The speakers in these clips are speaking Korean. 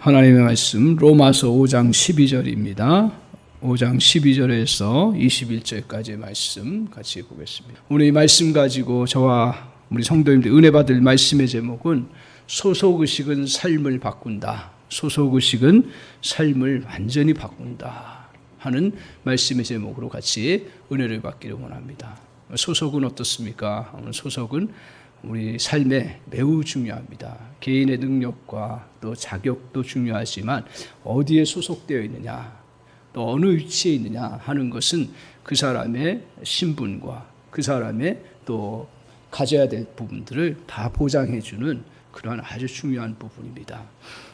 하나님의 말씀 로마서 5장 12절입니다. 5장 12절에서 21절까지의 말씀 같이 보겠습니다. 오늘 이 말씀 가지고 저와 우리 성도님들 은혜 받을 말씀의 제목은 소속의식은 삶을 바꾼다. 소속의식은 삶을 완전히 바꾼다 하는 말씀의 제목으로 같이 은혜를 받기를 원합니다. 소속은 어떻습니까? 소속은 우리 삶에 매우 중요합니다. 개인의 능력과 또 자격도 중요하지만 어디에 소속되어 있느냐, 또 어느 위치에 있느냐 하는 것은 그 사람의 신분과 그 사람의 또 가져야 될 부분들을 다 보장해 주는 그러한 아주 중요한 부분입니다.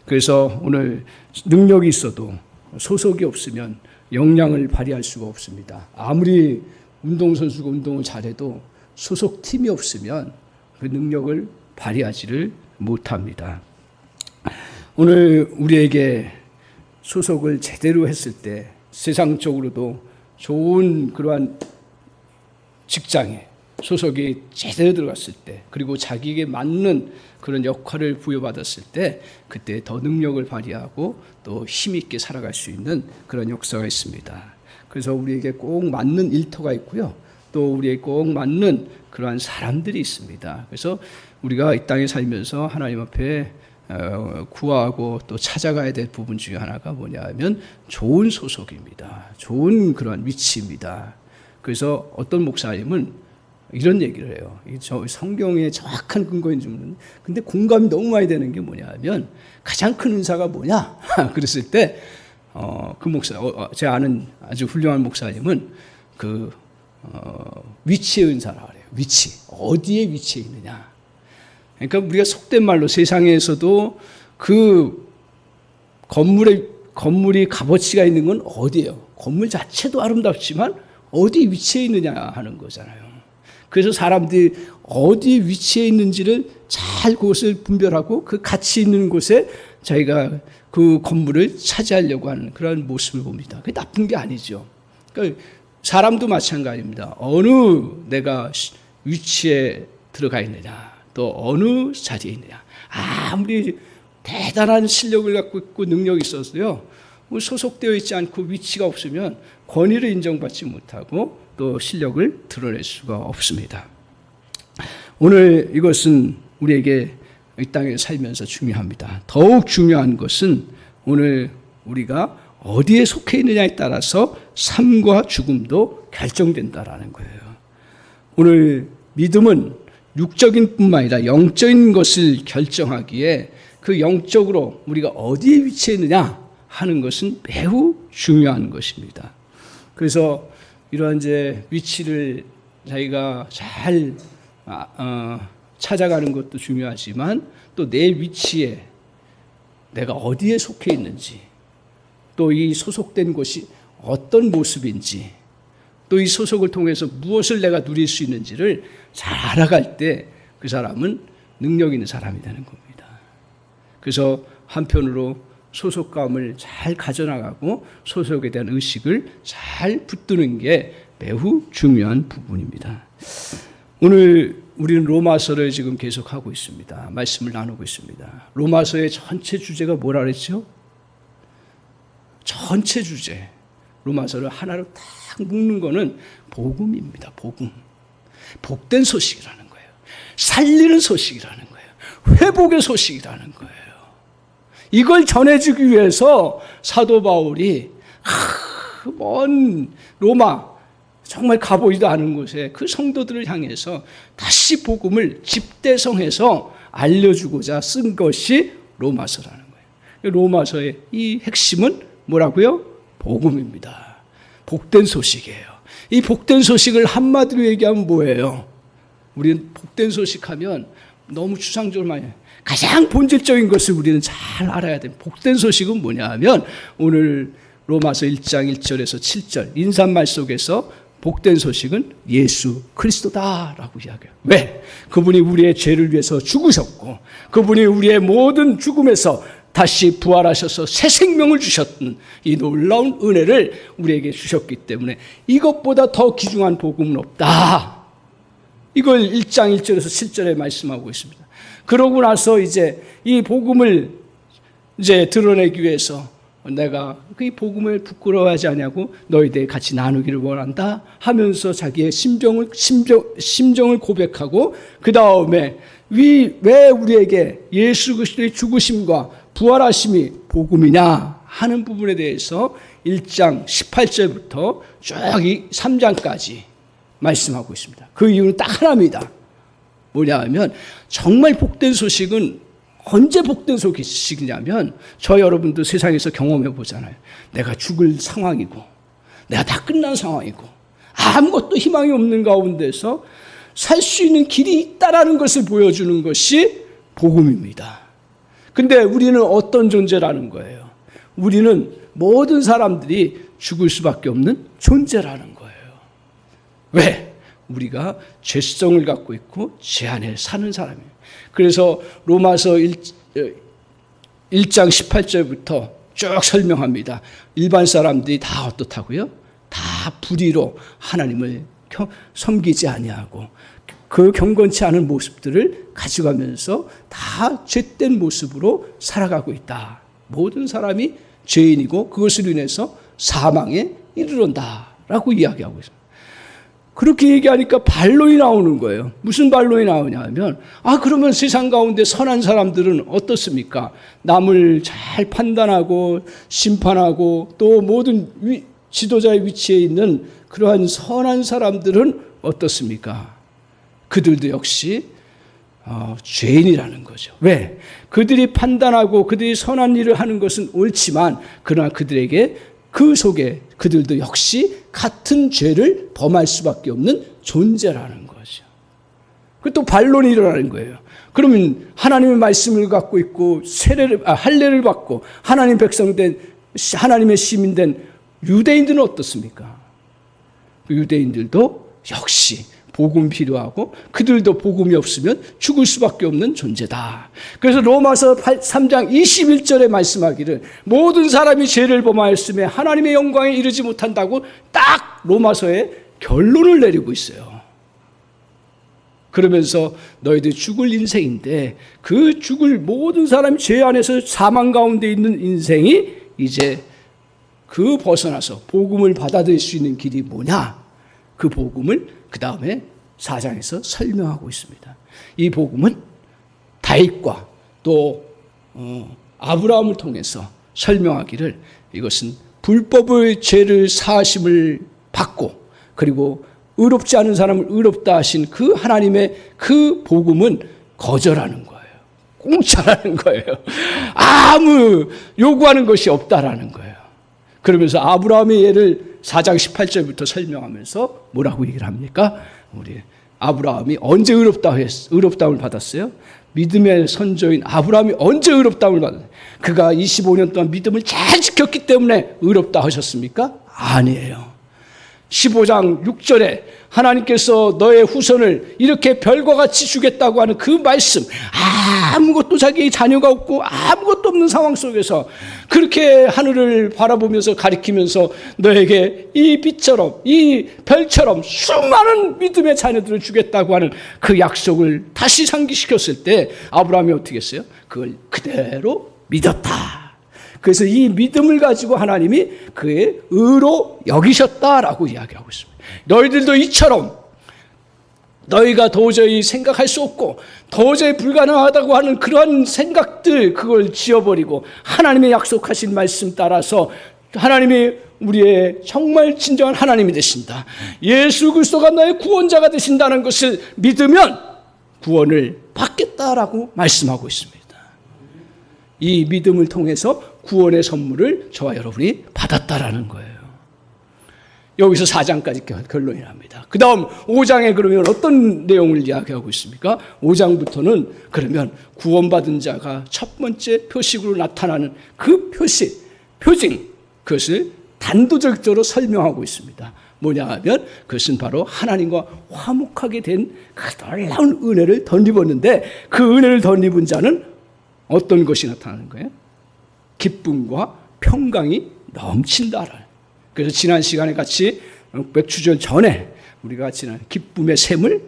그래서 오늘 능력이 있어도 소속이 없으면 역량을 발휘할 수가 없습니다. 아무리 운동선수가 운동을 잘해도 소속팀이 없으면 그 능력을 발휘하지를 못합니다. 오늘 우리에게 소속을 제대로 했을 때 세상적으로도 좋은 그러한 직장에 소속이 제대로 들어갔을 때, 그리고 자기에게 맞는 그런 역할을 부여받았을 때 그때 더 능력을 발휘하고 또 힘있게 살아갈 수 있는 그런 역사가 있습니다. 그래서 우리에게 꼭 맞는 일터가 있고요, 또 우리에게 꼭 맞는 그러한 사람들이 있습니다. 그래서 우리가 이 땅에 살면서 하나님 앞에 구하고 또 찾아가야 될 부분 중에 하나가 뭐냐 하면 좋은 소속입니다. 좋은 그런 위치입니다. 그래서 어떤 목사님은 이런 얘기를 해요. 저 성경의 정확한 근거인 줄은, 근데 공감이 너무 많이 되는 게 뭐냐 하면 가장 큰 은사가 뭐냐? 그랬을 때 그 목사, 제가 아는 아주 훌륭한 목사님은 위치의 은사라 그래요. 위치, 어디에 위치해 있느냐. 그러니까 우리가 속된 말로 세상에서도 그 건물이 값어치가 있는 건 어디예요? 건물 자체도 아름답지만 어디 위치해 있느냐 하는 거잖아요. 그래서 사람들이 어디 위치해 있는지를 잘 그것을 분별하고 그 가치 있는 곳에 자기가 그 건물을 차지하려고 하는 그런 모습을 봅니다. 그게 나쁜 게 아니죠. 그러니까 사람도 마찬가지입니다. 어느 내가 위치에 들어가 있느냐, 또 어느 자리에 있느냐. 아무리 대단한 실력을 갖고 있고 능력이 있어도요, 소속되어 있지 않고 위치가 없으면 권위를 인정받지 못하고 또 실력을 드러낼 수가 없습니다. 오늘 이것은 우리에게 이 땅에 살면서 중요합니다. 더욱 중요한 것은 오늘 우리가 어디에 속해 있느냐에 따라서 삶과 죽음도 결정된다라는 거예요. 오늘 믿음은 육적인 뿐만 아니라 영적인 것을 결정하기에 그 영적으로 우리가 어디에 위치해 있느냐 하는 것은 매우 중요한 것입니다. 그래서 이러한 이제 위치를 자기가 잘 찾아가는 것도 중요하지만 또 내 위치에 내가 어디에 속해 있는지, 또 이 소속된 곳이 어떤 모습인지, 또 이 소속을 통해서 무엇을 내가 누릴 수 있는지를 잘 알아갈 때 그 사람은 능력 있는 사람이 되는 겁니다. 그래서 한편으로 소속감을 잘 가져나가고 소속에 대한 의식을 잘 붙드는 게 매우 중요한 부분입니다. 오늘 우리는 로마서를 지금 계속하고 있습니다. 말씀을 나누고 있습니다. 로마서의 전체 주제가 뭐라 그랬죠? 전체 주제. 로마서를 하나로 딱 묶는 거는 복음입니다. 복음. 복된 소식이라는 거예요. 살리는 소식이라는 거예요. 회복의 소식이라는 거예요. 이걸 전해주기 위해서 사도 바울이 먼 로마, 정말 가보지도 않은 곳에 그 성도들을 향해서 다시 복음을 집대성해서 알려주고자 쓴 것이 로마서라는 거예요. 로마서의 이 핵심은 뭐라고요? 복음입니다. 복된 소식이에요. 이 복된 소식을 한마디로 얘기하면 뭐예요? 우리는 복된 소식하면 너무 추상적으로 많이 해요. 가장 본질적인 것을 우리는 잘 알아야 돼요. 복된 소식은 뭐냐 하면 오늘 로마서 1장 1절에서 7절 인사말 속에서 복된 소식은 예수 그리스도다라고 이야기해요. 왜? 그분이 우리의 죄를 위해서 죽으셨고 그분이 우리의 모든 죽음에서 다시 부활하셔서 새 생명을 주셨던 이 놀라운 은혜를 우리에게 주셨기 때문에 이것보다 더 귀중한 복음은 없다. 이걸 1장 1절에서 7절에 말씀하고 있습니다. 그러고 나서 이제 이 복음을 이제 드러내기 위해서 내가 그 복음을 부끄러워하지 않냐고 너희들 같이 나누기를 원한다 하면서 자기의 심정을 고백하고 그 다음에 왜 우리에게 예수 그리스도의 죽으심과 부활하심이 복음이냐 하는 부분에 대해서 1장 18절부터 쭉 3장까지 말씀하고 있습니다. 그 이유는 딱 하나입니다. 뭐냐 하면 정말 복된 소식은 언제 복된 소식이냐면 저 여러분도 세상에서 경험해 보잖아요. 내가 죽을 상황이고 내가 다 끝난 상황이고 아무것도 희망이 없는 가운데서 살 수 있는 길이 있다라는 것을 보여주는 것이 복음입니다. 근데 우리는 어떤 존재라는 거예요? 우리는 모든 사람들이 죽을 수밖에 없는 존재라는 거예요. 왜? 우리가 죄성을 갖고 있고 죄 안에 사는 사람이에요. 그래서 로마서 1장 18절부터 쭉 설명합니다. 일반 사람들이 다 어떻다고요? 다 불의로 하나님을 섬기지 아니하고 그 경건치 않은 모습들을 가져가면서 다 죄된 모습으로 살아가고 있다. 모든 사람이 죄인이고 그것으로 인해서 사망에 이르른다라고 이야기하고 있습니다. 그렇게 얘기하니까 반론이 나오는 거예요. 무슨 반론이 나오냐 하면 그러면 세상 가운데 선한 사람들은 어떻습니까? 남을 잘 판단하고 심판하고 또 모든 지도자의 위치에 있는 그러한 선한 사람들은 어떻습니까? 그들도 역시 죄인이라는 거죠. 왜? 그들이 판단하고 그들이 선한 일을 하는 것은 옳지만 그러나 그들에게 그 속에 그들도 역시 같은 죄를 범할 수밖에 없는 존재라는 거죠. 그 또 반론이 일어나는 거예요. 그러면 하나님의 말씀을 갖고 있고 할례를 받고 하나님 백성된 하나님의 시민된 유대인들은 어떻습니까? 유대인들도 역시 복음 필요하고 그들도 복음이 없으면 죽을 수밖에 없는 존재다. 그래서 로마서 3장 21절에 말씀하기를 모든 사람이 죄를 범하였음에 하나님의 영광에 이르지 못한다고 딱 로마서에 결론을 내리고 있어요. 그러면서 너희들 죽을 인생인데 그 죽을 모든 사람이 죄 안에서 사망 가운데 있는 인생이 이제 그 벗어나서 복음을 받아들일 수 있는 길이 뭐냐? 그 복음을 그 다음에 4장에서 설명하고 있습니다. 이 복음은 다윗과 또 아브라함을 통해서 설명하기를 이것은 불법의 죄를 사하심을 받고 그리고 의롭지 않은 사람을 의롭다 하신 그 하나님의 그 복음은 거절하는 거예요. 공짜라는 거예요. 아무 요구하는 것이 없다라는 거예요. 그러면서 아브라함의 예를 4장 18절부터 설명하면서 뭐라고 얘기를 합니까? 우리 아브라함이 언제 의롭다움을 받았어요? 믿음의 선조인 아브라함이 언제 의롭다움을 받았어요? 그가 25년 동안 믿음을 잘 지켰기 때문에 의롭다 하셨습니까? 아니에요. 15장 6절에 하나님께서 너의 후손을 이렇게 별과 같이 주겠다고 하는 그 말씀, 아무것도 자기 자녀가 없고 아무것도 없는 상황 속에서 그렇게 하늘을 바라보면서 가리키면서 너에게 이 빛처럼 이 별처럼 수많은 믿음의 자녀들을 주겠다고 하는 그 약속을 다시 상기시켰을 때 아브라함이 어떻게 했어요? 그걸 그대로 믿었다. 그래서 이 믿음을 가지고 하나님이 그의 의로 여기셨다라고 이야기하고 있습니다. 너희들도 이처럼 너희가 도저히 생각할 수 없고 도저히 불가능하다고 하는 그런 생각들 그걸 지워버리고 하나님의 약속하신 말씀 따라서 하나님이 우리의 정말 진정한 하나님이 되신다. 예수 그리스도가 나의 구원자가 되신다는 것을 믿으면 구원을 받겠다라고 말씀하고 있습니다. 이 믿음을 통해서 구원의 선물을 저와 여러분이 받았다라는 거예요. 여기서 4장까지 결론이 납니다. 그 다음 5장에 그러면 어떤 내용을 이야기하고 있습니까? 5장부터는 그러면 구원받은 자가 첫 번째 표식으로 나타나는 그 표징, 그것을 단도직적으로 설명하고 있습니다. 뭐냐 하면 그것은 바로 하나님과 화목하게 된 그 놀라운 은혜를 덧입었는데 그 은혜를 덧입은 자는 어떤 것이 나타나는 거예요? 기쁨과 평강이 넘친다라. 그래서 지난 시간에 같이 맥주절 전에 우리가 지난 기쁨의 샘을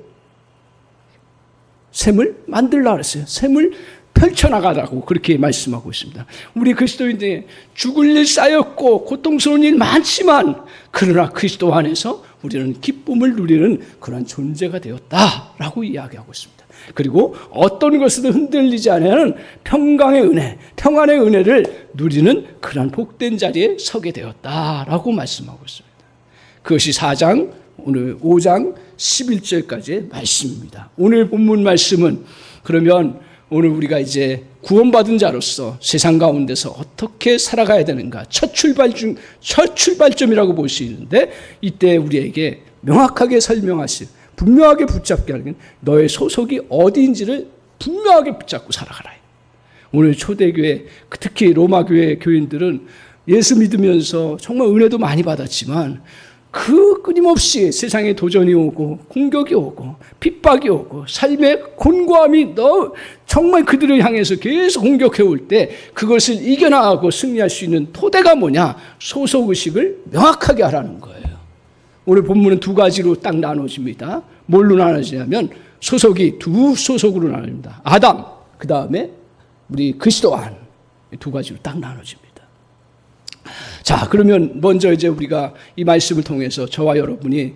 만들라 그랬어요. 샘을 펼쳐나가라고 그렇게 말씀하고 있습니다. 우리 그리스도인들이 죽을 일 쌓였고 고통스러운 일 많지만 그러나 그리스도 안에서 우리는 기쁨을 누리는 그런 존재가 되었다라고 이야기하고 있습니다. 그리고 어떤 것에도 흔들리지 않는 평강의 은혜, 평안의 은혜를 누리는 그런 복된 자리에 서게 되었다라고 말씀하고 있습니다. 그것이 4장, 오늘 5장 11절까지의 말씀입니다. 오늘 본문 말씀은 그러면 오늘 우리가 이제 구원받은 자로서 세상 가운데서 어떻게 살아가야 되는가 첫 출발점이라고 볼 수 있는데 이때 우리에게 명확하게 설명하시 분명하게 붙잡게 하는 너의 소속이 어디인지를 분명하게 붙잡고 살아가라. 오늘 초대교회 특히 로마교회 교인들은 예수 믿으면서 정말 은혜도 많이 받았지만 그 끊임없이 세상에 도전이 오고 공격이 오고 핍박이 오고 삶의 곤고함이 정말 그들을 향해서 계속 공격해 올 때 그것을 이겨나가고 승리할 수 있는 토대가 뭐냐? 소속의식을 명확하게 하라는 거예요. 오늘 본문은 두 가지로 딱 나눠집니다. 뭘로 나눠지냐면 소속이 두 소속으로 나눠집니다. 아담, 그 다음에 우리 그리스도 안, 두 가지로 딱 나눠집니다. 자, 그러면 먼저 이제 우리가 이 말씀을 통해서 저와 여러분이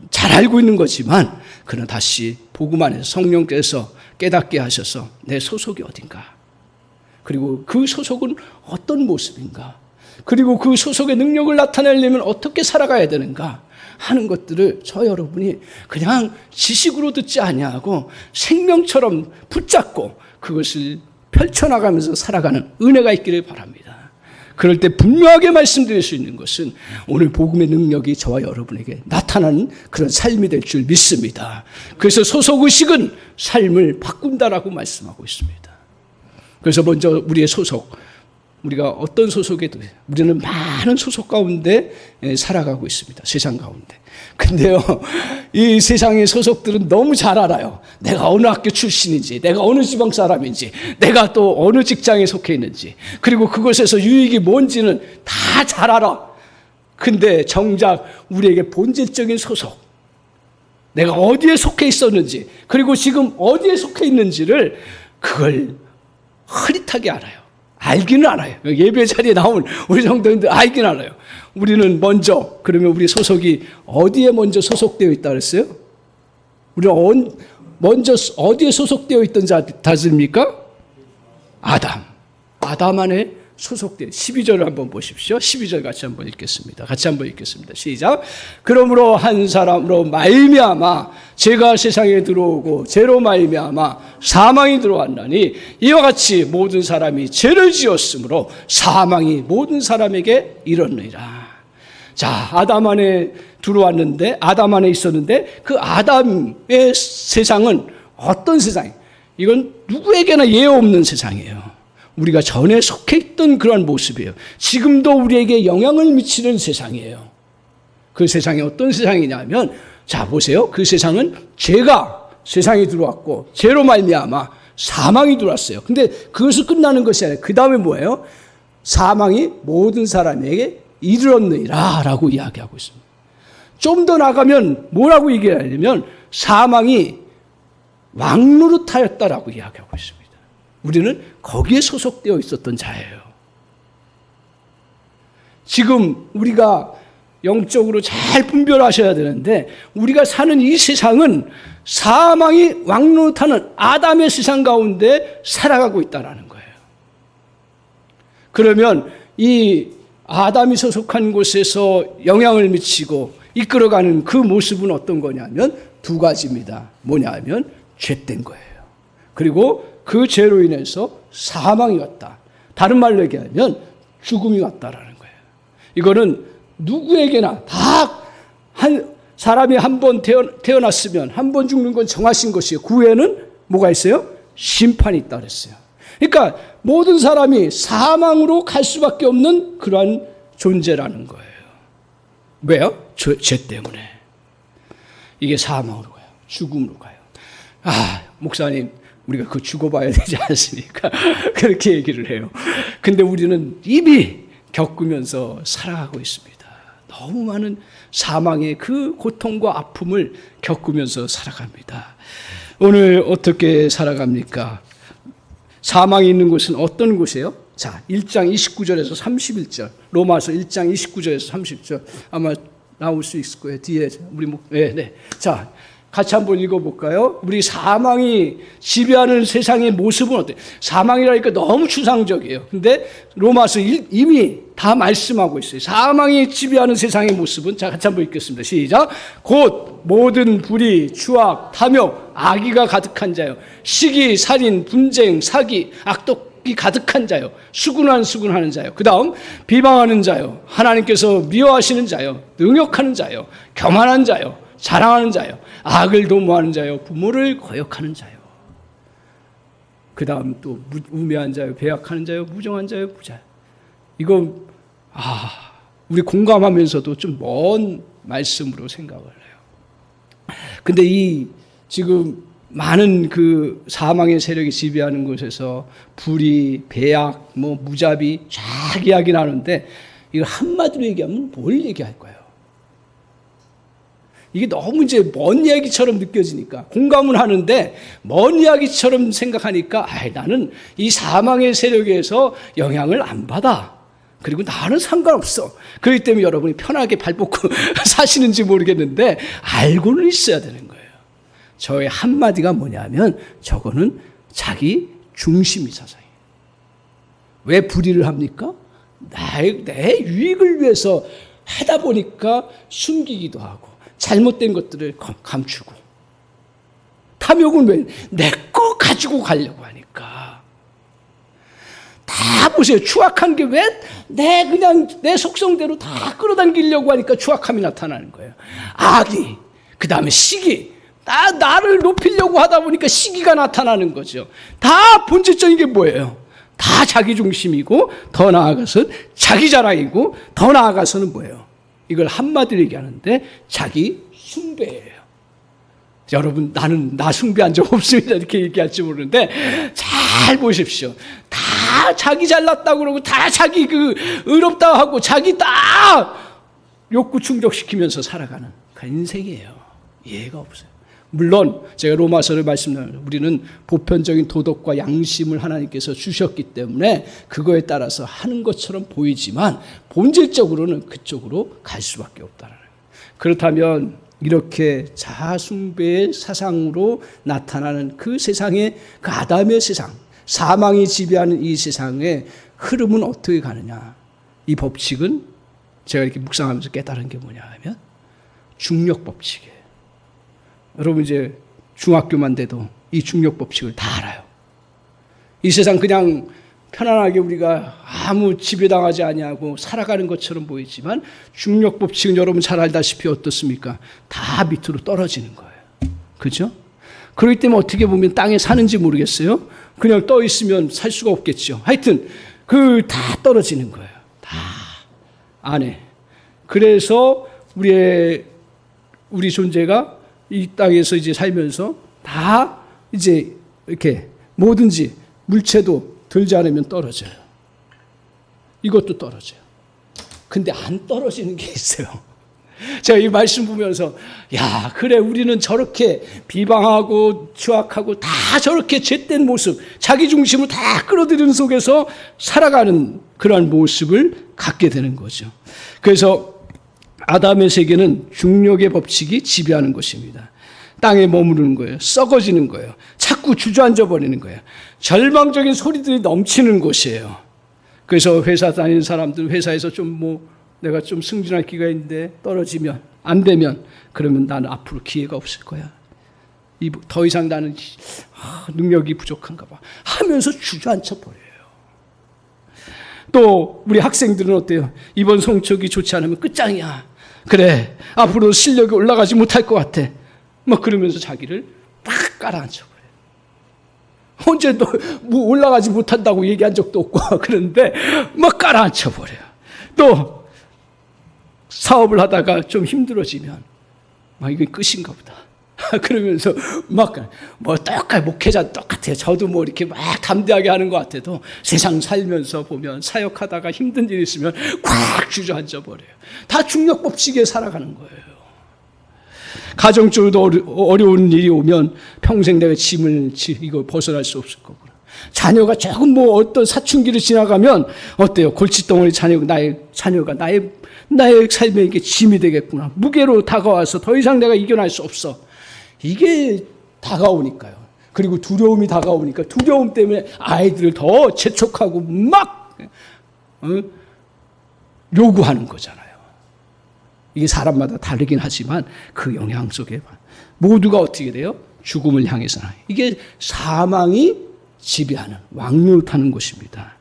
잘 알고 있는 거지만 그는 다시 복음 안에서 성령께서 깨닫게 하셔서 내 소속이 어딘가, 그리고 그 소속은 어떤 모습인가, 그리고 그 소속의 능력을 나타내려면 어떻게 살아가야 되는가 하는 것들을 저 여러분이 그냥 지식으로 듣지 아니하고 생명처럼 붙잡고 그것을 펼쳐나가면서 살아가는 은혜가 있기를 바랍니다. 그럴 때 분명하게 말씀드릴 수 있는 것은 오늘 복음의 능력이 저와 여러분에게 나타나는 그런 삶이 될 줄 믿습니다. 그래서 소속의식은 삶을 바꾼다라고 말씀하고 있습니다. 그래서 먼저 우리의 소속, 우리가 어떤 소속에도 우리는 많은 소속 가운데 살아가고 있습니다. 세상 가운데. 근데요, 이 세상의 소속들은 너무 잘 알아요. 내가 어느 학교 출신인지, 내가 어느 지방 사람인지, 내가 또 어느 직장에 속해 있는지, 그리고 그것에서 유익이 뭔지는 다 잘 알아. 근데 정작 우리에게 본질적인 소속, 내가 어디에 속해 있었는지, 그리고 지금 어디에 속해 있는지를 그걸 흐릿하게 알아요. 알기는 알아요. 예배 자리에 나온 우리 성도님들 알기는 알아요. 우리는 먼저, 그러면 우리 소속이 어디에 먼저 소속되어 있다 그랬어요? 우리는 먼저 어디에 소속되어 있던 자들입니까? 아담 안에 소속되어. 12절을 한번 보십시오. 12절 같이 한번 읽겠습니다. 같이 한번 읽겠습니다. 시작. 그러므로 한 사람으로 말미암아 죄가 세상에 들어오고 죄로 말미암아 사망이 들어왔나니 이와 같이 모든 사람이 죄를 지었으므로 사망이 모든 사람에게 이르느니라. 자, 아담 안에 들어왔는데, 아담 안에 있었는데 그 아담의 세상은 어떤 세상이에요? 이건 누구에게나 예외 없는 세상이에요. 우리가 전에 속해 있던 그런 모습이에요. 지금도 우리에게 영향을 미치는 세상이에요. 그 세상이 어떤 세상이냐면, 자 보세요. 그 세상은 죄가 세상에 들어왔고 죄로 말미암아 사망이 들어왔어요. 근데 그것을 끝나는 것이 아니라 그 다음에 뭐예요? 사망이 모든 사람에게 이르렀느니라 라고 이야기하고 있습니다. 좀 더 나가면 뭐라고 얘기하냐면 사망이 왕노릇하였다라고 이야기하고 있습니다. 우리는 거기에 소속되어 있었던 자예요. 지금 우리가 영적으로 잘 분별하셔야 되는데 우리가 사는 이 세상은 사망이 왕노릇하는 아담의 세상 가운데 살아가고 있다는 거예요. 그러면 이 아담이 소속한 곳에서 영향을 미치고 이끌어가는 그 모습은 어떤 거냐면 두 가지입니다. 뭐냐면 죄된 거예요. 그리고 그 죄로 인해서 사망이 왔다. 다른 말로 얘기하면 죽음이 왔다라는 거예요. 이거는 누구에게나 다 사람이 한 번 태어났으면 한 번 죽는 건 정하신 것이에요. 그 후에는 뭐가 있어요? 심판이 있다 그랬어요. 그러니까 모든 사람이 사망으로 갈 수밖에 없는 그러한 존재라는 거예요. 왜요? 죄 때문에. 이게 사망으로 가요. 죽음으로 가요. 목사님, 우리가 그 죽어봐야 되지 않습니까? 그렇게 얘기를 해요. 근데 우리는 이미 겪으면서 살아가고 있습니다. 너무 많은 사망의 그 고통과 아픔을 겪으면서 살아갑니다. 오늘 어떻게 살아갑니까? 사망이 있는 곳은 어떤 곳이에요? 자, 1장 29절에서 31절. 로마서 1장 29절에서 30절. 아마 나올 수 있을 거예요. 뒤에 우리 네. 자, 같이 한번 읽어볼까요? 우리 사망이 지배하는 세상의 모습은 어때요? 사망이라니까 너무 추상적이에요. 근데 로마서 이미 다 말씀하고 있어요. 사망이 지배하는 세상의 모습은, 자, 같이 한번 읽겠습니다. 시작. 곧 모든 불의, 추악, 탐욕, 악의가 가득한 자요. 시기, 살인, 분쟁, 사기, 악독이 가득한 자요. 수군하는 자요. 그 다음 비방하는 자요. 하나님께서 미워하시는 자요. 능욕하는 자요. 교만한 자요. 자랑하는 자요. 악을 도모하는 자요. 부모를 거역하는 자요. 그 다음 또 우매한 자요. 배약하는 자요. 무정한 자요. 부자요. 이거 우리 공감하면서도 좀 먼 말씀으로 생각을 해요. 근데 이 지금 많은 그 사망의 세력이 지배하는 곳에서 불의, 배약, 무자비 쫙 이야기 나누는데 이걸 한마디로 얘기하면 뭘 얘기할 거예요? 이게 너무 이제 먼 이야기처럼 느껴지니까 공감은 하는데 먼 이야기처럼 생각하니까 나는 이 사망의 세력에서 영향을 안 받아. 그리고 나는 상관없어. 그렇기 때문에 여러분이 편하게 발 뻗고 사시는지 모르겠는데 알고는 있어야 되는 거예요. 저의 한마디가 뭐냐면 저거는 자기 중심이 사상이에요. 왜 불의를 합니까? 내 유익을 위해서 하다 보니까 숨기기도 하고 잘못된 것들을 감추고, 탐욕은 왜 내 거 가지고 가려고 하니까. 다 보세요. 추악한 게 왜 그냥 내 속성대로 다 끌어당기려고 하니까 추악함이 나타나는 거예요. 악이, 그 다음에 시기, 나를 높이려고 하다 보니까 시기가 나타나는 거죠. 다 본질적인 게 뭐예요? 다 자기 중심이고, 더 나아가서는 자기 자랑이고, 더 나아가서는 뭐예요? 이걸 한마디로 얘기하는데 자기 숭배예요. 여러분, 나는 나 숭배한 적 없습니다. 이렇게 얘기할지 모르는데 잘 보십시오. 다 자기 잘났다고 그러고 다 자기 의롭다 하고 자기 딱 욕구 충족시키면서 살아가는 그 인생이에요. 이해가 없어요. 물론 제가 로마서를 말씀드리면 우리는 보편적인 도덕과 양심을 하나님께서 주셨기 때문에 그거에 따라서 하는 것처럼 보이지만 본질적으로는 그쪽으로 갈 수밖에 없다는 거예요. 그렇다면 이렇게 자아숭배의 사상으로 나타나는 그 세상의, 그 아담의 세상, 사망이 지배하는 이 세상의 흐름은 어떻게 가느냐? 이 법칙은 제가 이렇게 묵상하면서 깨달은 게 뭐냐 하면 중력 법칙이에요. 여러분 이제 중학교만 돼도 이 중력 법칙을 다 알아요. 이 세상 그냥 편안하게 우리가 아무 지배당하지 아니하고 살아가는 것처럼 보이지만 중력 법칙은 여러분 잘 알다시피 어떻습니까? 다 밑으로 떨어지는 거예요. 그렇죠? 그렇기 때문에 어떻게 보면 땅에 사는지 모르겠어요. 그냥 떠 있으면 살 수가 없겠죠. 하여튼 다 떨어지는 거예요. 다 안에. 그래서 우리 존재가 이 땅에서 이제 살면서 다 이제 이렇게 뭐든지 물체도 들지 않으면 떨어져요. 이것도 떨어져요. 근데 안 떨어지는 게 있어요. 제가 이 말씀 보면서 그래 우리는 저렇게 비방하고 추악하고 다 저렇게 죄된 모습, 자기 중심을 다 끌어들이는 속에서 살아가는 그러한 모습을 갖게 되는 거죠. 그래서 아담의 세계는 중력의 법칙이 지배하는 것입니다. 땅에 머무르는 거예요. 썩어지는 거예요. 자꾸 주저앉아 버리는 거예요. 절망적인 소리들이 넘치는 곳이에요. 그래서 회사 다니는 사람들 회사에서 내가 좀 승진할 기회가 있는데 떨어지면 안 되면 그러면 나는 앞으로 기회가 없을 거야. 더 이상 나는 능력이 부족한가 봐 하면서 주저앉아 버려요. 또 우리 학생들은 어때요? 이번 성적이 좋지 않으면 끝장이야. 그래 앞으로 실력이 올라가지 못할 것 같아. 그러면서 자기를 딱 깔아앉혀 버려요. 언제 또 올라가지 못한다고 얘기한 적도 없고 그런데 깔아앉혀 버려요. 또 사업을 하다가 좀 힘들어지면 이게 끝인가 보다. 그러면서 목회자 똑같아요. 저도 이렇게 담대하게 하는 것 같아도 세상 살면서 보면 사역하다가 힘든 일이 있으면 꽉 주저앉아 버려요. 다 중력 법칙에 살아가는 거예요. 가정적으로도 어려운 일이 오면 평생 내가 이거 벗어날 수 없을 거구나. 자녀가 조금 뭐 어떤 사춘기를 지나가면 어때요? 골칫덩어리 나의 자녀가 나의 삶에 이게 짐이 되겠구나. 무게로 다가와서 더 이상 내가 이겨낼 수 없어. 이게 다가오니까요. 그리고 두려움이 다가오니까 두려움 때문에 아이들을 더 재촉하고 막 요구하는 거잖아요. 이게 사람마다 다르긴 하지만 그 영향 속에 모두가 어떻게 돼요? 죽음을 향해서 이게 사망이 지배하는 왕노릇하는 곳입니다.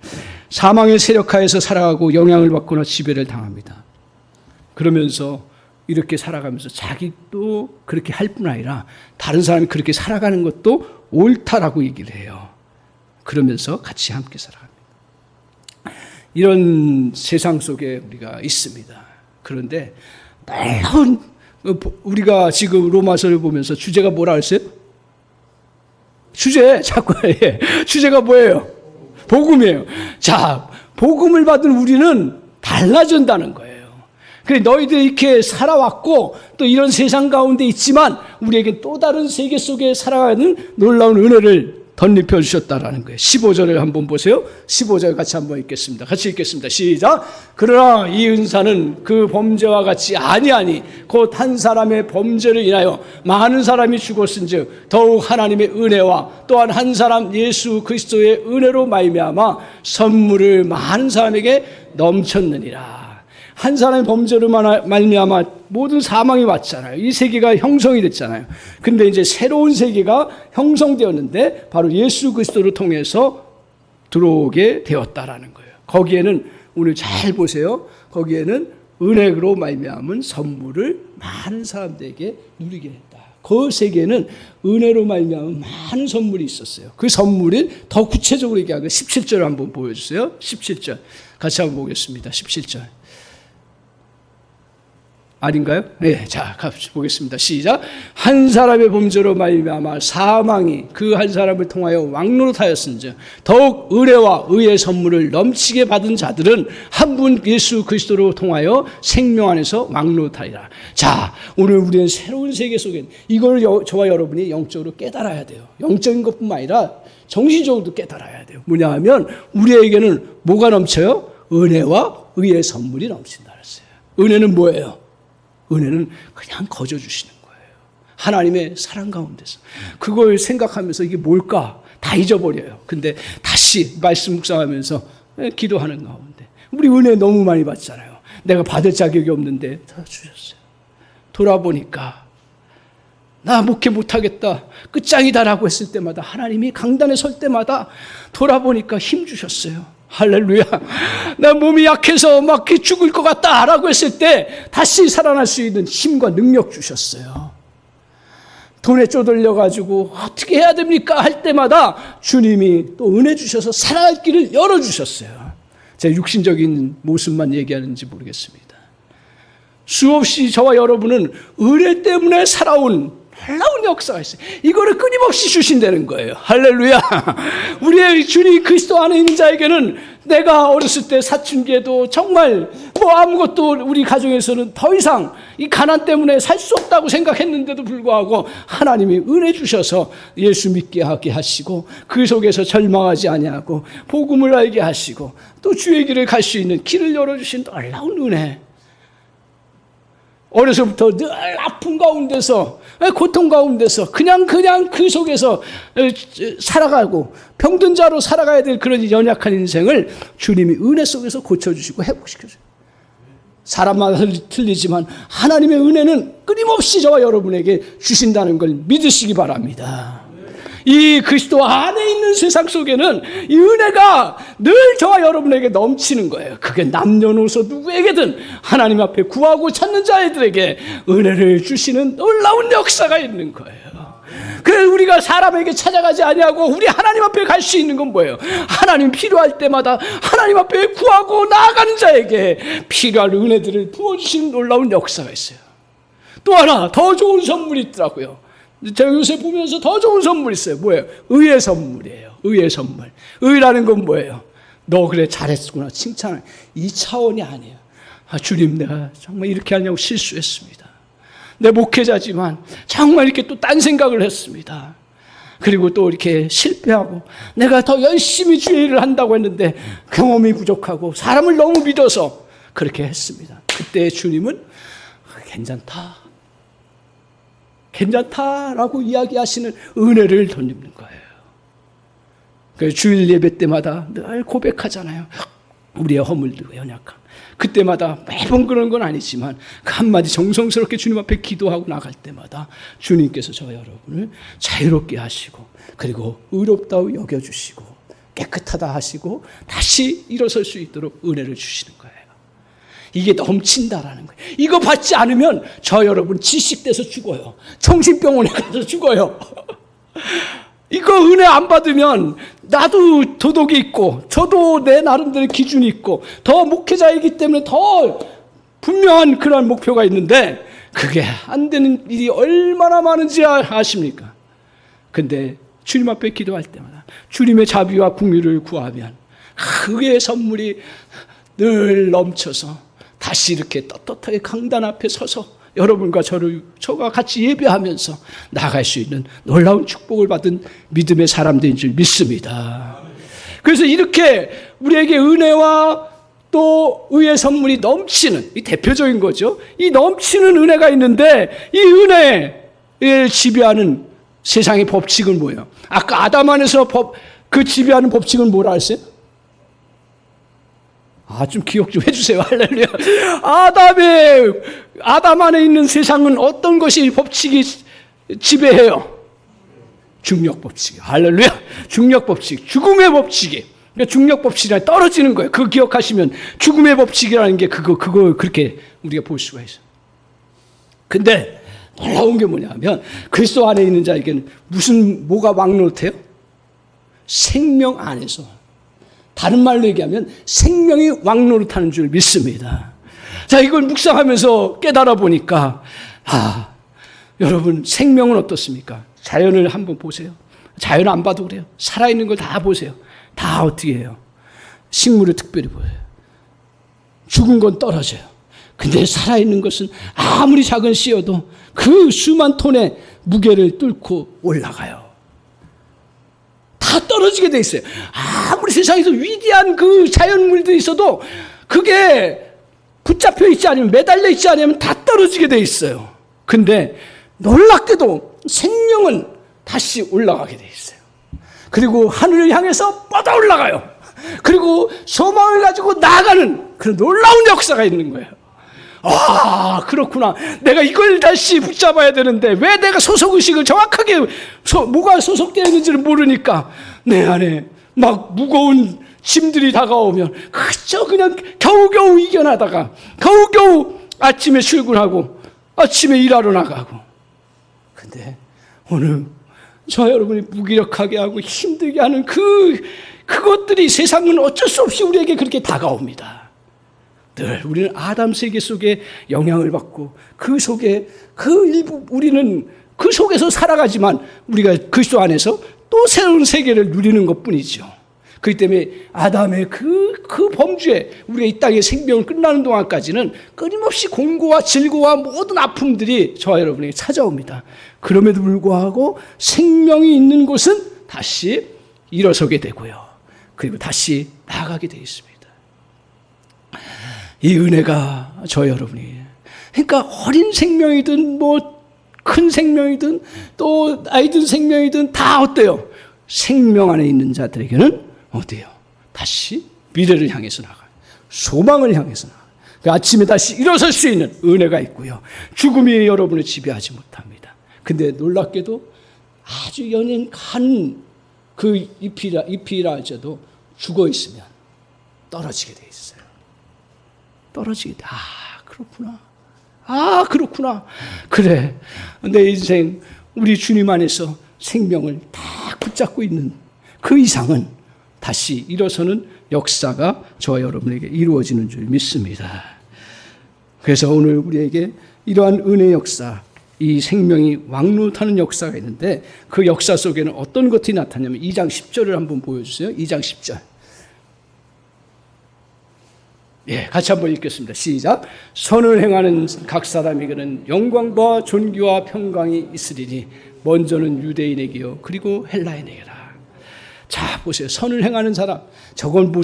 사망의 세력하에서 살아가고 영향을 받거나 지배를 당합니다. 그러면서 이렇게 살아가면서 자기도 그렇게 할 뿐 아니라 다른 사람이 그렇게 살아가는 것도 옳다라고 얘기를 해요. 그러면서 같이 함께 살아갑니다. 이런 세상 속에 우리가 있습니다. 그런데 물론 우리가 지금 로마서를 보면서 주제가 뭐라 했어요? 주제가 뭐예요? 복음이에요. 자, 복음을 받은 우리는 달라진다는 거예요. 그래, 너희들이 이렇게 살아왔고 또 이런 세상 가운데 있지만 우리에게 또 다른 세계 속에 살아가는 놀라운 은혜를 덧입혀 주셨다라는 거예요. 15절을 한번 보세요. 15절 같이 한번 읽겠습니다. 같이 읽겠습니다. 시작. 그러나 이 은사는 그 범죄와 같이 아니하니 곧 한 사람의 범죄를 인하여 많은 사람이 죽었은즉 더욱 하나님의 은혜와 또한 한 사람 예수 그리스도의 은혜로 말미암아 선물을 많은 사람에게 넘쳤느니라. 한 사람의 범죄로 말미암아 모든 사망이 왔잖아요. 이 세계가 형성이 됐잖아요. 근데 이제 새로운 세계가 형성되었는데 바로 예수 그리스도를 통해서 들어오게 되었다라는 거예요. 거기에는 오늘 잘 보세요. 거기에는 은혜로 말미암은 선물을 많은 사람들에게 누리게 했다. 그 세계에는 은혜로 말미암은 많은 선물이 있었어요. 그 선물을 더 구체적으로 얘기하고 17절 한번 보여주세요. 17절 같이 한번 보겠습니다. 17절. 아닌가요? 네, 자, 같이 보겠습니다. 시작. 한 사람의 범죄로 말미암아 사망이 그 한 사람을 통하여 왕노릇하였은즉 더욱 은혜와 의의 선물을 넘치게 받은 자들은 한 분 예수 그리스도로 통하여 생명 안에서 왕노릇하리라. 자, 오늘 우리는 새로운 세계 속에 이걸 저와 여러분이 영적으로 깨달아야 돼요. 영적인 것뿐만 아니라 정신적으로도 깨달아야 돼요. 뭐냐 하면 우리에게는 뭐가 넘쳐요? 은혜와 의의 선물이 넘친다 그랬어요. 은혜는 뭐예요? 은혜는 그냥 거저 주시는 거예요. 하나님의 사랑 가운데서. 그걸 생각하면서 이게 뭘까? 다 잊어버려요. 근데 다시 말씀 묵상하면서 기도하는 가운데 우리 은혜 너무 많이 받잖아요. 내가 받을 자격이 없는데 다 주셨어요. 돌아보니까 나 목회 못하겠다, 끝장이다라고 했을 때마다 하나님이 강단에 설 때마다 돌아보니까 힘 주셨어요. 할렐루야. 나 몸이 약해서 막 죽을 것 같다라고 했을 때 다시 살아날 수 있는 힘과 능력 주셨어요. 돈에 쪼들려가지고 어떻게 해야 됩니까? 할 때마다 주님이 또 은혜 주셔서 살아갈 길을 열어주셨어요. 제 육신적인 모습만 얘기하는지 모르겠습니다. 수없이 저와 여러분은 은혜 때문에 살아온 놀라운 역사가 있어요. 이거를 끊임없이 주신다는 거예요. 할렐루야. 우리의 주님 그리스도 안에 있는 자에게는 내가 어렸을 때 사춘기에도 정말 뭐 아무것도 우리 가정에서는 더 이상 이 가난 때문에 살 수 없다고 생각했는데도 불구하고 하나님이 은혜 주셔서 예수 믿게 하게 하시고 그 속에서 절망하지 아니하고 복음을 알게 하시고 또 주의 길을 갈 수 있는 길을 열어주신 놀라운 은혜. 어려서부터 늘 아픔 가운데서 고통 가운데서 그냥 그 속에서 살아가고 병든 자로 살아가야 될 그런 연약한 인생을 주님이 은혜 속에서 고쳐주시고 회복시켜줘요. 사람마다 틀리지만 하나님의 은혜는 끊임없이 저와 여러분에게 주신다는 걸 믿으시기 바랍니다. 이 그리스도 안에 있는 세상 속에는 이 은혜가 늘 저와 여러분에게 넘치는 거예요. 그게 남녀노소 누구에게든 하나님 앞에 구하고 찾는 자들에게 은혜를 주시는 놀라운 역사가 있는 거예요. 그래서 우리가 사람에게 찾아가지 아니하고 우리 하나님 앞에 갈 수 있는 건 뭐예요? 하나님 필요할 때마다 하나님 앞에 구하고 나아가는 자에게 필요한 은혜들을 부어주시는 놀라운 역사가 있어요. 또 하나 더 좋은 선물이 있더라고요. 제가 요새 보면서 더 좋은 선물이 있어요. 뭐예요? 의의 선물이에요. 의의 선물. 의라는 건 뭐예요? 너 그래 잘했구나 칭찬을. 이 차원이 아니에요. 아, 주님 내가 정말 이렇게 하냐고 실수했습니다. 내 목회자지만 정말 이렇게 또 딴 생각을 했습니다. 그리고 또 이렇게 실패하고 내가 더 열심히 주의 일을 한다고 했는데 경험이 부족하고 사람을 너무 믿어서 그렇게 했습니다. 그때 주님은 괜찮다라고 이야기하시는 은혜를 덧입는 거예요. 그래서 주일 예배 때마다 늘 고백하잖아요. 우리의 허물도 연약함. 그때마다 매번 그런 건 아니지만 그 한마디 정성스럽게 주님 앞에 기도하고 나갈 때마다 주님께서 저 여러분을 자유롭게 하시고 그리고 의롭다고 여겨주시고 깨끗하다 하시고 다시 일어설 수 있도록 은혜를 주시는 거예요. 이게 넘친다라는 거예요. 이거 받지 않으면 저 여러분 질식돼서 죽어요. 정신병원에 가서 죽어요. 이거 은혜 안 받으면 나도 도덕이 있고 저도 내 나름대로 기준이 있고 더 목회자이기 때문에 더 분명한 그런 목표가 있는데 그게 안 되는 일이 얼마나 많은지 아십니까? 근데 주님 앞에 기도할 때마다 주님의 자비와 긍휼을 구하면 그의 선물이 늘 넘쳐서 다시 이렇게 떳떳하게 강단 앞에 서서 여러분과 저가 같이 예배하면서 나아갈 수 있는 놀라운 축복을 받은 믿음의 사람들인 줄 믿습니다. 그래서 이렇게 우리에게 은혜와 또 의의 선물이 넘치는 이 대표적인 거죠. 이 넘치는 은혜가 있는데 이 은혜를 지배하는 세상의 법칙은 뭐예요? 아까 아담 안에서 그 지배하는 법칙은 뭐라 했어요? 좀 기억 좀 해주세요. 할렐루야. 아담 안에 있는 세상은 어떤 것이 법칙이 지배해요? 중력 법칙. 할렐루야. 중력 법칙. 죽음의 법칙이. 그러니까 중력 법칙이라 떨어지는 거예요. 그거 기억하시면 죽음의 법칙이라는 게 그거 그렇게 우리가 볼 수가 있어요. 근데 놀라운 게 뭐냐면 그리스도 안에 있는 자에게는 뭐가 왕노릇해요? 생명 안에서. 다른 말로 얘기하면 생명이 왕노릇하는 줄 믿습니다. 자, 이걸 묵상하면서 깨달아 보니까 여러분 생명은 어떻습니까? 자연을 한번 보세요. 자연 안 봐도 그래요. 살아있는 걸 다 보세요. 다 어떻게 해요? 식물을 특별히 보여요. 죽은 건 떨어져요. 근데 살아있는 것은 아무리 작은 씨여도 그 수만 톤의 무게를 뚫고 올라가요. 다 떨어지게 돼 있어요. 아무리 세상에서 위대한 그 자연물들이 있어도 그게 붙잡혀 있지 않으면 매달려 있지 않으면 다 떨어지게 돼 있어요. 근데 놀랍게도 생명은 다시 올라가게 돼 있어요. 그리고 하늘을 향해서 뻗어 올라가요. 그리고 소망을 가지고 나아가는 그런 놀라운 역사가 있는 거예요. 그렇구나. 내가 이걸 다시 붙잡아야 되는데 왜 내가 소속의식을 정확하게 뭐가 소속되어 있는지를 모르니까 내 안에 막 무거운 짐들이 다가오면 그저 그냥 겨우겨우 이겨나다가 겨우겨우 아침에 출근하고 아침에 일하러 나가고. 근데 오늘 저 여러분이 무기력하게 하고 힘들게 하는 그것들이 세상은 어쩔 수 없이 우리에게 그렇게 다가옵니다. 늘 우리는 아담 세계 속에 영향을 받고 그 속에 그 일부 우리는 그 속에서 살아가지만 우리가 그리스도 안에서 또 새로운 세계를 누리는 것뿐이죠. 그렇기 때문에 아담의 그 범주에 우리가 이 땅의 생명을 끝나는 동안까지는 끊임없이 공고와 질고와 모든 아픔들이 저와 여러분에게 찾아옵니다. 그럼에도 불구하고 생명이 있는 곳은 다시 일어서게 되고요. 그리고 다시 나아가게 되어 있습니다. 이 은혜가 저 여러분이 그러니까 어린 생명이든 뭐 큰 생명이든 또 아이든 생명이든 다 어때요? 생명 안에 있는 자들에게는 어때요? 다시 미래를 향해서 나가요. 소망을 향해서 나가요. 그 아침에 다시 일어설 수 있는 은혜가 있고요. 죽음이 여러분을 지배하지 못합니다. 근데 놀랍게도 아주 연약한 그 잎이라 할지라도 죽어 있으면 떨어지게 돼 있어요. 떨어지게 돼. 그렇구나. 그렇구나. 그래. 내 인생 우리 주님 안에서 생명을 딱 붙잡고 있는 그 이상은 다시 일어서는 역사가 저와 여러분에게 이루어지는 줄 믿습니다. 그래서 오늘 우리에게 이러한 은혜의 역사, 이 생명이 왕노릇하는 역사가 있는데 그 역사 속에는 어떤 것이 나타나냐면 2장 10절을 한번 보여주세요. 2장 10절. 같이 한번 읽겠습니다. 시작. 선을 행하는 각 사람에게는 영광과 존귀와 평강이 있으리니 먼저는 유대인에게요 그리고 헬라인에게라. 자 보세요. 선을 행하는 사람, 저건 뭐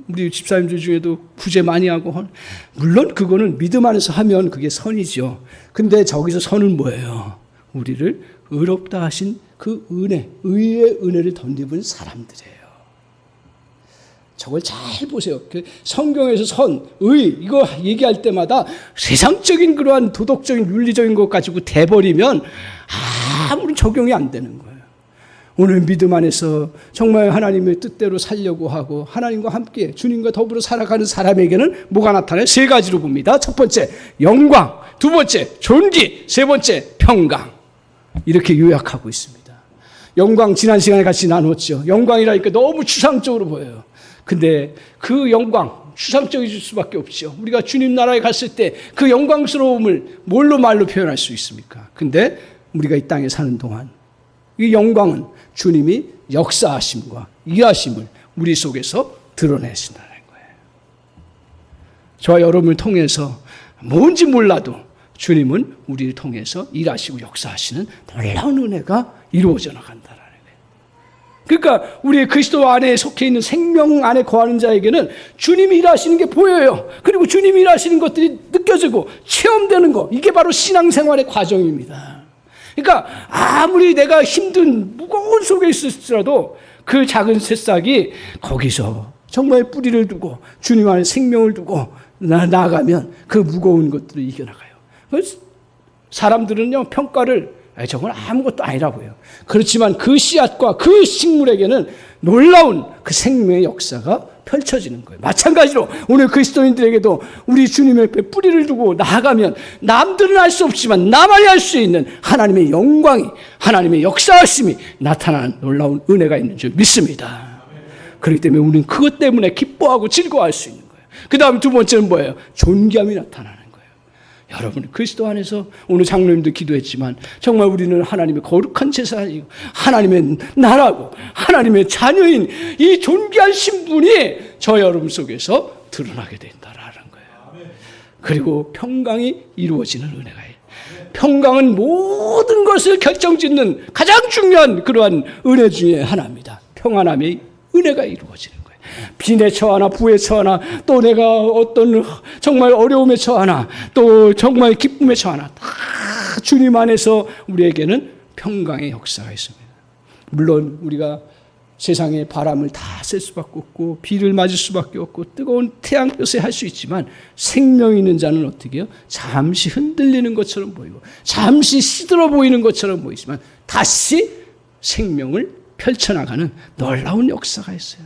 우리 집사님들 중에도 구제 많이 하고, 물론 그거는 믿음 안에서 하면 그게 선이죠. 근데 저기서 선은 뭐예요? 우리를 의롭다 하신 그 은혜, 의의 은혜를 덧입은 사람들이에요. 저걸 잘 보세요. 성경에서 선, 의 이거 얘기할 때마다 세상적인 그러한 도덕적인 윤리적인 것 가지고 대버리면 아무런 적용이 안 되는 거예요. 오늘 믿음 안에서 정말 하나님의 뜻대로 살려고 하고 하나님과 함께 주님과 더불어 살아가는 사람에게는 뭐가 나타나요? 세 가지로 봅니다. 첫 번째 영광, 두 번째 존귀, 세 번째 평강. 이렇게 요약하고 있습니다. 영광 지난 시간에 같이 나눴죠. 영광이라니까 너무 추상적으로 보여요. 근데 그 영광 추상적일 수밖에 없죠. 우리가 주님 나라에 갔을 때 그 영광스러움을 말로 표현할 수 있습니까? 근데 우리가 이 땅에 사는 동안 이 영광은 주님이 역사하심과 일하심을 우리 속에서 드러내신다는 거예요. 저와 여러분을 통해서 뭔지 몰라도 주님은 우리를 통해서 일하시고 역사하시는 놀라운 은혜가 이루어져 나간다는 거예요. 그러니까 우리의 그리스도 안에 속해 있는 생명 안에 거하는 자에게는 주님이 일하시는 게 보여요. 그리고 주님이 일하시는 것들이 느껴지고 체험되는 거, 이게 바로 신앙생활의 과정입니다. 그러니까 아무리 내가 힘든 무거운 속에 있을지라도 그 작은 새싹이 거기서 정말 뿌리를 두고 주님 안에 생명을 두고 나아가면 그 무거운 것들을 이겨나가요. 사람들은요 평가를 저건 아무것도 아니라고 해요. 그렇지만 그 씨앗과 그 식물에게는 놀라운 그 생명의 역사가 펼쳐지는 거예요. 마찬가지로 오늘 그리스도인들에게도 우리 주님의 옆에 뿌리를 두고 나아가면 남들은 알 수 없지만 나만이 알 수 있는 하나님의 영광이, 하나님의 역사하심이 나타나는 놀라운 은혜가 있는 줄 믿습니다. 그렇기 때문에 우리는 그것 때문에 기뻐하고 즐거워할 수 있는 거예요. 그 다음 두 번째는 뭐예요? 존귀함이 나타나는 거예요. 여러분 그리스도 안에서 오늘 장로님도 기도했지만 정말 우리는 하나님의 거룩한 제사이고 하나님의 나라고 하나님의 자녀인 이 존귀한 신분이 저 여러분 속에서 드러나게 된다라는 거예요. 그리고 평강이 이루어지는 은혜가요. 평강은 모든 것을 결정짓는 가장 중요한 그러한 은혜 중에 하나입니다. 평안함의 은혜가 이루어지는 거예요. 빈에 처하나 부에 처하나 또 내가 어떤 정말 어려움에 처하나 또 정말 기쁨에 처하나 다 주님 안에서 우리에게는 평강의 역사가 있습니다. 물론 우리가 세상의 바람을 다 쐴 수밖에 없고 비를 맞을 수밖에 없고 뜨거운 태양볕에 할 수 있지만 생명 있는 자는 어떻게 해요? 잠시 흔들리는 것처럼 보이고 잠시 시들어 보이는 것처럼 보이지만 다시 생명을 펼쳐나가는 놀라운 역사가 있어요.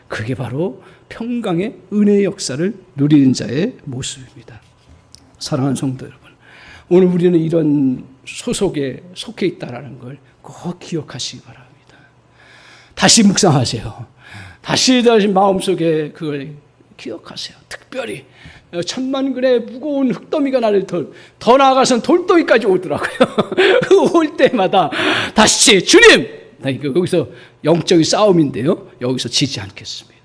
그게 바로 평강의 은혜의 역사를 누리는 자의 모습입니다. 사랑하는 성도 여러분, 오늘 우리는 이런 소속에 속해 있다는 걸 꼭 기억하시기 바랍니다. 다시 묵상하세요. 다시 마음속에 그걸 기억하세요. 특별히 천만 근의 무거운 흙더미가 나를 더 나아가서는 돌덩이까지 오더라고요. 올 때마다 다시 주님! 여기서 영적인 싸움인데요. 여기서 지지 않겠습니다.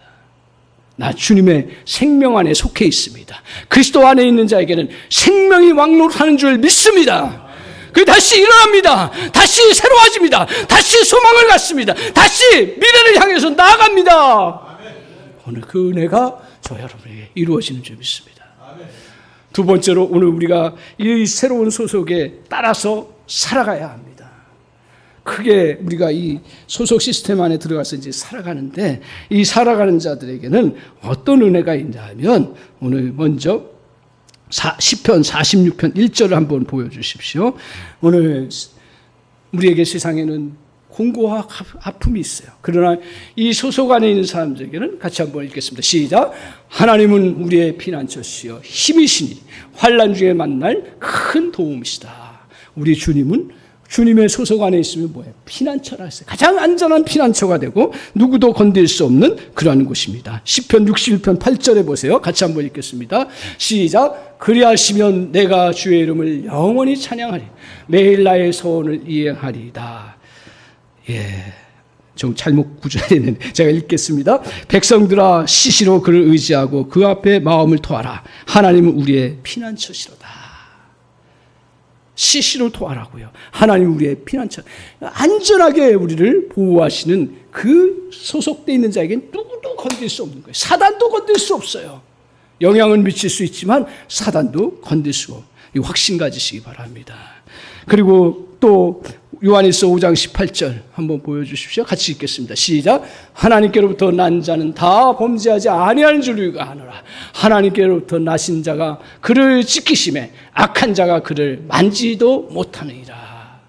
나 주님의 생명 안에 속해 있습니다. 그리스도 안에 있는 자에게는 생명이 왕노릇하는 줄 믿습니다. 그 다시 일어납니다. 다시 새로워집니다. 다시 소망을 갖습니다. 다시 미래를 향해서 나아갑니다. 오늘 그 은혜가 저 여러분에게 이루어지는 줄 믿습니다. 두 번째로 오늘 우리가 이 새로운 소속에 따라서 살아가야 합니다. 크게 우리가 이 소속 시스템 안에 들어가서 이제 살아가는데 이 살아가는 자들에게는 어떤 은혜가 있냐 하면 오늘 먼저 시편 46편 1절을 한번 보여주십시오. 오늘 우리에게 세상에는 공고와 아픔이 있어요. 그러나 이 소속 안에 있는 사람들에게는 같이 한번 읽겠습니다. 시작. 하나님은 우리의 피난처시여 힘이시니 환난 중에 만날 큰 도움이시다. 우리 주님은 주님의 소속 안에 있으면 뭐예요? 피난처라 했어요. 가장 안전한 피난처가 되고 누구도 건들 수 없는 그러한 곳입니다. 시편 61편 8절에 보세요. 같이 한번 읽겠습니다. 시작. 그리하시면 내가 주의 이름을 영원히 찬양하리. 매일 나의 소원을 이행하리이다. 좀 잘못 구절했는데 제가 읽겠습니다. 백성들아 시시로 그를 의지하고 그 앞에 마음을 토하라. 하나님은 우리의 피난처시로다. 시시로 도하라고요. 하나님 우리의 피난처, 안전하게 우리를 보호하시는 그 소속되어 있는 자에겐 누구도 건들 수 없는 거예요. 사단도 건들 수 없어요. 영향은 미칠 수 있지만 사단도 건들 수 없고, 이 확신 가지시기 바랍니다. 그리고 또 요한일서 5장 18절 한번 보여주십시오. 같이 읽겠습니다. 시작. 하나님께로부터 난 자는 다 범죄하지 아니하는 줄 우리가 아노라. 하나님께로부터 나신 자가 그를 지키심에 악한 자가 그를 만지도 못하느니라.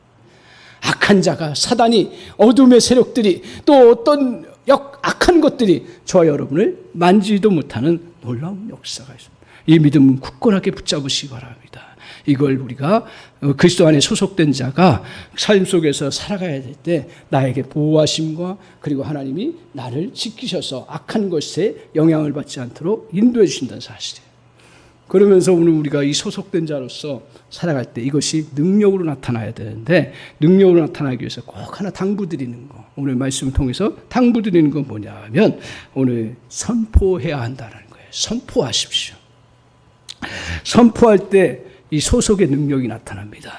악한 자가, 사단이, 어둠의 세력들이, 또 어떤 악한 것들이 저와 여러분을 만지도 못하는 놀라운 역사가 있습니다. 이 믿음은 굳건하게 붙잡으시기 바랍니다. 이걸 우리가 그리스도 안에 소속된 자가 삶 속에서 살아가야 될 때 나에게 보호하심과 그리고 하나님이 나를 지키셔서 악한 것에 영향을 받지 않도록 인도해 주신다는 사실이에요. 그러면서 오늘 우리가 이 소속된 자로서 살아갈 때 이것이 능력으로 나타나야 되는데, 능력으로 나타나기 위해서 꼭 하나 당부드리는 거, 오늘 말씀을 통해서 당부드리는 건 뭐냐 하면 오늘 선포해야 한다는 거예요. 선포하십시오. 선포할 때 이 소속의 능력이 나타납니다.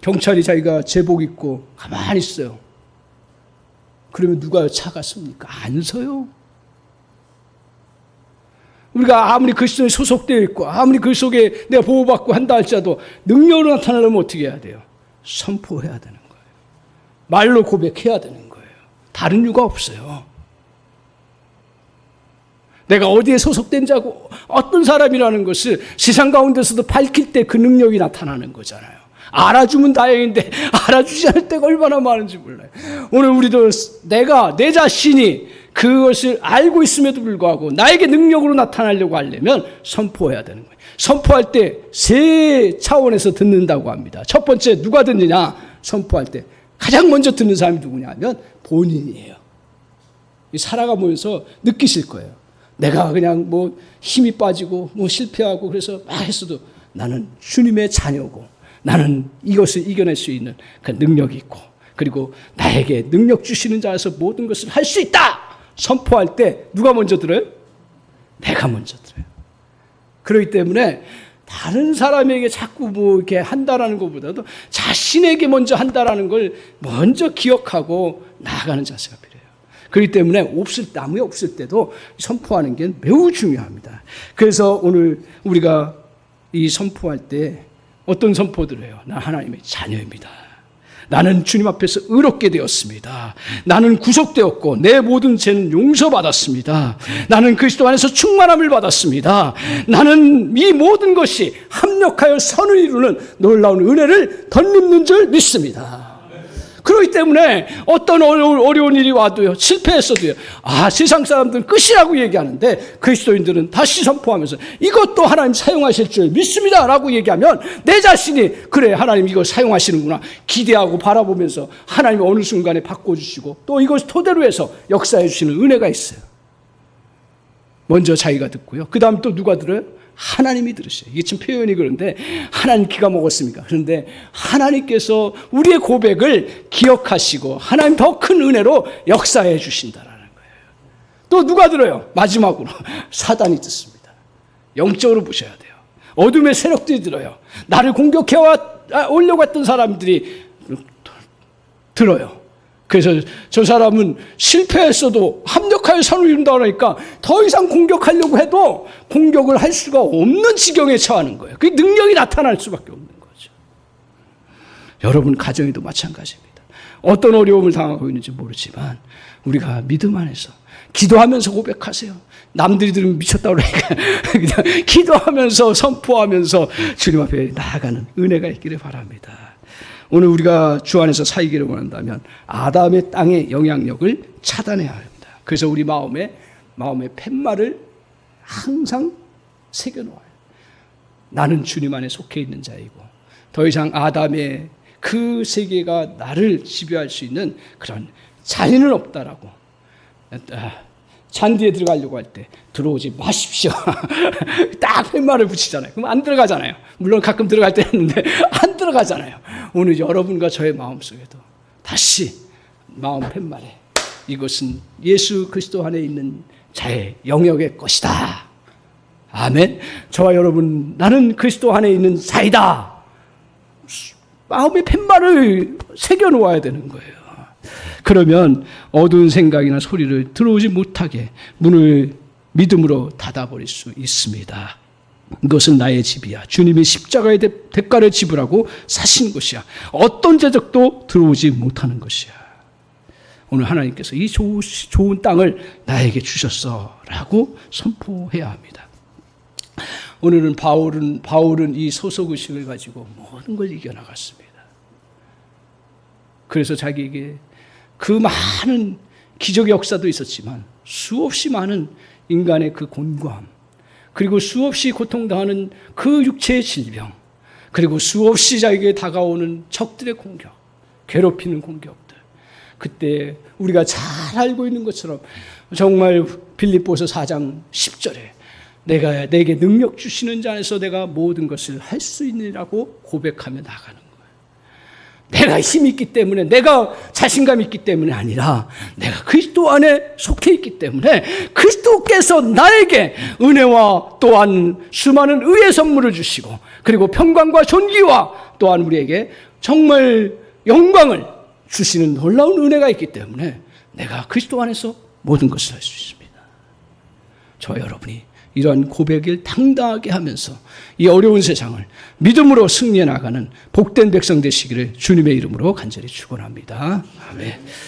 경찰이 자기가 제복 입고 가만히 있어요. 그러면 누가 차가 섭니까? 안 서요. 우리가 아무리 그리스도에 소속되어 있고 아무리 그 속에 내가 보호받고 한다 할지라도 능력으로 나타나려면 어떻게 해야 돼요? 선포해야 되는 거예요. 말로 고백해야 되는 거예요. 다른 이유가 없어요. 내가 어디에 소속된 자고 어떤 사람이라는 것을 세상 가운데서도 밝힐 때 그 능력이 나타나는 거잖아요. 알아주면 다행인데 알아주지 않을 때가 얼마나 많은지 몰라요. 오늘 우리도 내 자신이 그것을 알고 있음에도 불구하고 나에게 능력으로 나타나려고 하려면 선포해야 되는 거예요. 선포할 때 세 차원에서 듣는다고 합니다. 첫 번째, 누가 듣느냐? 선포할 때 가장 먼저 듣는 사람이 누구냐 하면 본인이에요. 살아가면서 느끼실 거예요. 내가 그냥 뭐 힘이 빠지고 뭐 실패하고 그래서 막 했어도 나는 주님의 자녀고 나는 이것을 이겨낼 수 있는 그 능력이 있고, 그리고 나에게 능력 주시는 자에서 모든 것을 할 수 있다! 선포할 때 누가 먼저 들어요? 내가 먼저 들어요. 그렇기 때문에 다른 사람에게 자꾸 뭐 이렇게 한다라는 것보다도 자신에게 먼저 한다라는 걸 먼저 기억하고 나아가는 자세가 필요해요. 그렇기 때문에 아무에 없을 때도 선포하는 게 매우 중요합니다. 그래서 오늘 우리가 이 선포할 때 어떤 선포들을 해요? 나 하나님의 자녀입니다. 나는 주님 앞에서 의롭게 되었습니다. 나는 구속되었고 내 모든 죄는 용서받았습니다. 나는 그리스도 안에서 충만함을 받았습니다. 나는 이 모든 것이 합력하여 선을 이루는 놀라운 은혜를 덧입는 줄 믿습니다. 그렇기 때문에 어떤 어려운 일이 와도요, 실패했어도요, 세상 사람들은 끝이라고 얘기하는데 그리스도인들은 다시 선포하면서 이것도 하나님 사용하실 줄 믿습니다 라고 얘기하면 내 자신이 그래, 하나님 이거 사용하시는구나 기대하고 바라보면서 하나님이 어느 순간에 바꿔주시고 또 이것을 토대로 해서 역사해 주시는 은혜가 있어요. 먼저 자기가 듣고요, 그 다음 또 누가 들어요? 하나님이 들으셔요. 이게 참 표현이 그런데 하나님 기가 먹었습니까? 그런데 하나님께서 우리의 고백을 기억하시고 하나님 더 큰 은혜로 역사해 주신다라는 거예요. 또 누가 들어요? 마지막으로 사단이 듣습니다. 영적으로 보셔야 돼요. 어둠의 세력들이 들어요. 나를 공격해 오려고 했던 사람들이 들어요. 그래서 저 사람은 실패했어도 합력하여 선을 이룬다 그러니까 더 이상 공격하려고 해도 공격을 할 수가 없는 지경에 처하는 거예요. 그 능력이 나타날 수밖에 없는 거죠. 여러분 가정에도 마찬가지입니다. 어떤 어려움을 당하고 있는지 모르지만 우리가 믿음 안에서 기도하면서 고백하세요. 남들이 들으면 미쳤다고 그러니까 그냥 기도하면서 선포하면서 주님 앞에 나아가는 은혜가 있기를 바랍니다. 오늘 우리가 주 안에서 살기를 원한다면 아담의 땅의 영향력을 차단해야 합니다. 그래서 우리 마음에 팻말을 항상 새겨놓아요. 나는 주님 안에 속해 있는 자이고 더 이상 아담의 그 세계가 나를 지배할 수 있는 그런 자리는 없다라고. 잔디에 들어가려고 할 때 들어오지 마십시오. 딱 팻말을 붙이잖아요. 그럼 안 들어가잖아요. 물론 가끔 들어갈 때 했는데 안 들어가잖아요. 오늘 여러분과 저의 마음속에도 다시 마음 팻말에 이것은 예수 그리스도 안에 있는 자의 영역의 것이다 아멘. 저와 여러분, 나는 그리스도 안에 있는 자이다. 마음의 팻말을 새겨놓아야 되는 거예요. 그러면 어두운 생각이나 소리를 들어오지 못하게 문을 믿음으로 닫아버릴 수 있습니다. 이것은 나의 집이야. 주님이 십자가의 대가를 지불하고 사신 것이야. 어떤 제적도 들어오지 못하는 것이야. 오늘 하나님께서 이 좋은 땅을 나에게 주셨어 라고 선포해야 합니다. 오늘은 바울은 이 소속의식을 가지고 모든 걸 이겨나갔습니다. 그래서 자기에게 그 많은 기적의 역사도 있었지만 수없이 많은 인간의 그 곤고함, 그리고 수없이 고통당하는 그 육체의 질병, 그리고 수없이 자기에게 다가오는 적들의 공격, 괴롭히는 공격들, 그때 우리가 잘 알고 있는 것처럼 정말 빌립보서 4장 10절에 내게 능력 주시는 자 안에서 내가 모든 것을 할 수 있느라고 고백하며 나가는 거예요. 내가 힘이 있기 때문에, 내가 자신감이 있기 때문이 아니라 내가 그리스도 안에 속해 있기 때문에 그리스도께서 나에게 은혜와 또한 수많은 의의 선물을 주시고, 그리고 평강과 존귀와 또한 우리에게 정말 영광을 주시는 놀라운 은혜가 있기 때문에 내가 그리스도 안에서 모든 것을 할 수 있습니다. 저와 여러분이 이러한 고백을 당당하게 하면서 이 어려운 세상을 믿음으로 승리해 나가는 복된 백성 되시기를 주님의 이름으로 간절히 축원합니다. 아멘.